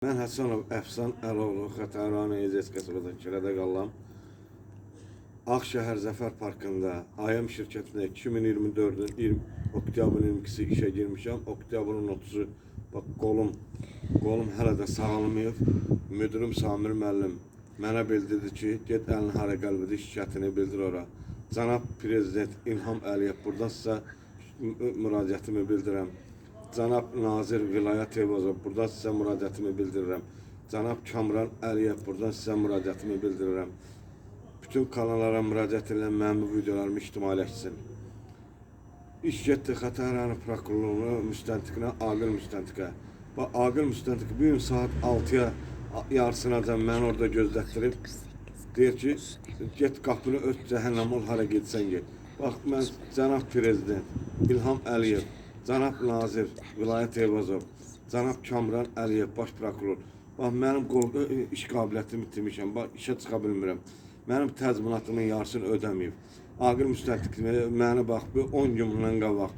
Mən Həsənov Əfsan Əloğlu Xətai Ezes qəsəbədə kirədə qalıram. Ağşəhər Zəfər Parkında AYM şirkətində 2024-ün oktyabrın 22-si işə girmişəm. Oktyabrın 30-u bax qolum hələ də sağalmayıb. Müdürüm Samir müəllim mənə bildirdi ki, get əlini hara qəlbidir şikayətini bildir ora. Cənab Prezident İlham Əliyev buradan sizə müraciətimi bildirəm. Cənab Nazir Vilayət Eyvazov, buradan sizə müraciətimi bildirirəm. Cənab Kamran Əliyev, buradan sizə müraciətimi bildirirəm. Bütün kanallara müraciət edən mənim bu videolarımı ictimailəşsin. İş getdi Xətai rayon prokurorluğuna müstəntiqinə, Aqil müstəntiqə. Bax, Aqil müstəntiq bu gün saat 6-ya yarısınacan məni orada gözlətdirib. Deyir ki, get qapını ört, cəhənnəm ol, hara getsən get. Bax, mən Cənab Prezident İlham Əliyev, Cənab Nazir Vilayət Eyvazov, Cənab Kamran Əliyev, baş prokuror. Bax, mənim iş qabiliyyətimi itirmişəm, bax, işə çıxa bilmirəm. Mənim təzminatımın yarısını ödəməyib. Aqil müstəntiq məni bax, 10 gün bundan qabaq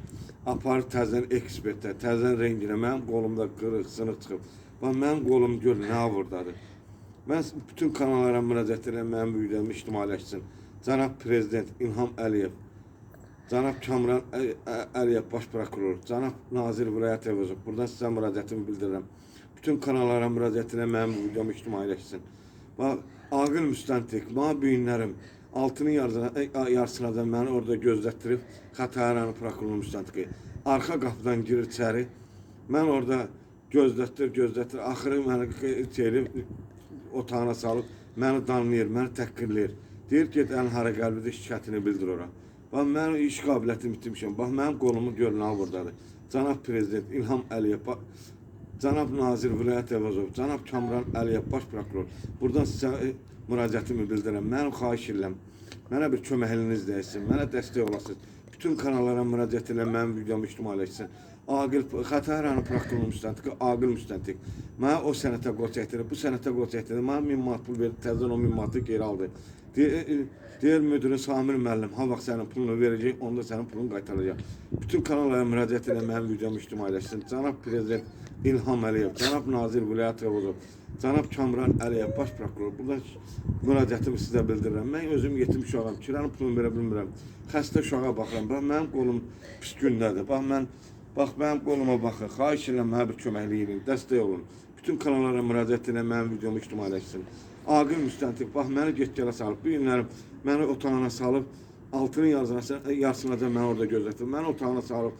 aparır təzən ekspertə, təzən renginə, mənim qolumda qırıq, sınıq çıxıb. Bax, mənim qolum gör, nə buradadır. Mən bütün kanallara müraciət edən mənim videomu ictimailəşsin. Cənab Prezident İlham Əliyev, Cənab Kamran Əliyev, baş prokuror, Cənab Nazir Vilayət Eyvazov, buradan sizə müraciətimi bildirirəm. Bütün kanallara müraciət edən mənim videomu ictimailəşsin. Bax, Aqil müstəntiq, mənə bu günlərim 6-nın yarısınacan məni orada gözlətdirib, Xətai rayon prokurorluğu müstəntiqi. Arxa qapıdan girir içəri, mən orada gözlətdir, axırı məni otağına salıb, məni danlayır, məni təhqirləyir. Deyir ki, əlin hara qəlbidir, şikayətini bildir ora. Bax, mənim iş qabiliyyətimi itirmişəm. Bax, mənim qolumu görün, buradadır. Cənab Prezident İlham Əliyev, Cənab Nazir Vilayət Eyvazov, Cənab Kamran Əliyev, baş prokuror. Buradan sizə müraciətimi bildirirəm. Mənim xahiş edirəm, mənə bir köməkliğiniz dəysin, mənə dəstək olasınız. Bütün kanallara müraciət edən mənim videomu ictimailəşsin. Xətai rayon prokurorluğu müstəntiqi, Aqil müstəntiq. Mənə o sənətə qol çəkdirir, bu sənətə qol çəkdirir. Mənə 1000 manat pul verdi, təzən 10.000 manatı geri aldı. Deyir müdürün Samir müəllim, ha vaxt sənin pulunu verəcək, onda sənin pulunu qaytaracaq. Bütün kanallara müraciət edən mənim videomu ictimailəşsin. Cənab Prezident İlham Əliyev, Cənab Nazir Vilayət Eyvazov, Cənab Kamran Əliyev, baş prokuror. Buradan müraciətimi sizə bildirirəm. Mən özüm yetim uşağım, kirənin pulunu verə bilmirəm. Xəstə uşağa baxıram. Bax, mənim qolum pis gündədir. Bax, mənim qoluma baxın. Xahiş edirəm, mənə bir köməklik edin, dəstək olun. Bütün kanallara müraciət edən mənim videomu ictimailəşsin. Aqil müstəntiq, bax, məni get-gələ salıb. Bu günlərim məni otağına salıb, 6-nın yarısınacan məni orada gözlətdir. Məni otağına salıb,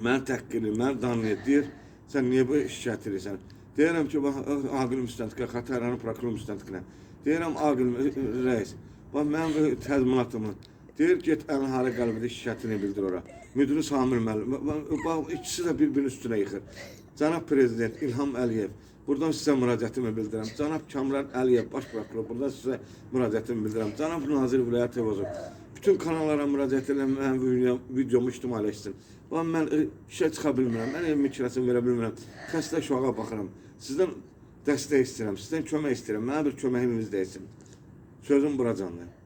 məni təhqirləyir, məni danlayır. Deyir, sən niyə bu şikayət edirsən? Deyirəm ki, bax, Aqil müstəntiqə, Xətai rayon prokurorluğu müstəntiqinə. Deyirəm, Aqil rəis, bax, mənim təzminatımı. Deyir, get əlin hara qəlbidir, şikayətini bildir ora. Müdürü Samir müəllim, bax, ikisi də bir-birinin üstünə yıxır. Cənab Prezident İlham Əliyev, buradan sizə müraciətimi bildirirəm. Cənab Kamran Əliyev, baş prokuror, buradan sizə müraciətimi bildirirəm. Cənab Nazir Vilayət Eyvazov, bütün kanallara müraciət edən mənim videomu ictimailəşsin. Bax, mən işə çıxa bilmirəm, mən evimin kirasını verə bilmirəm. Xəstə uşağa baxıram. Sizdən dəstək istəyirəm, sizdən kömək istəyirəm. Mənə bir köməyiniz dəysin. Sözüm buracandır.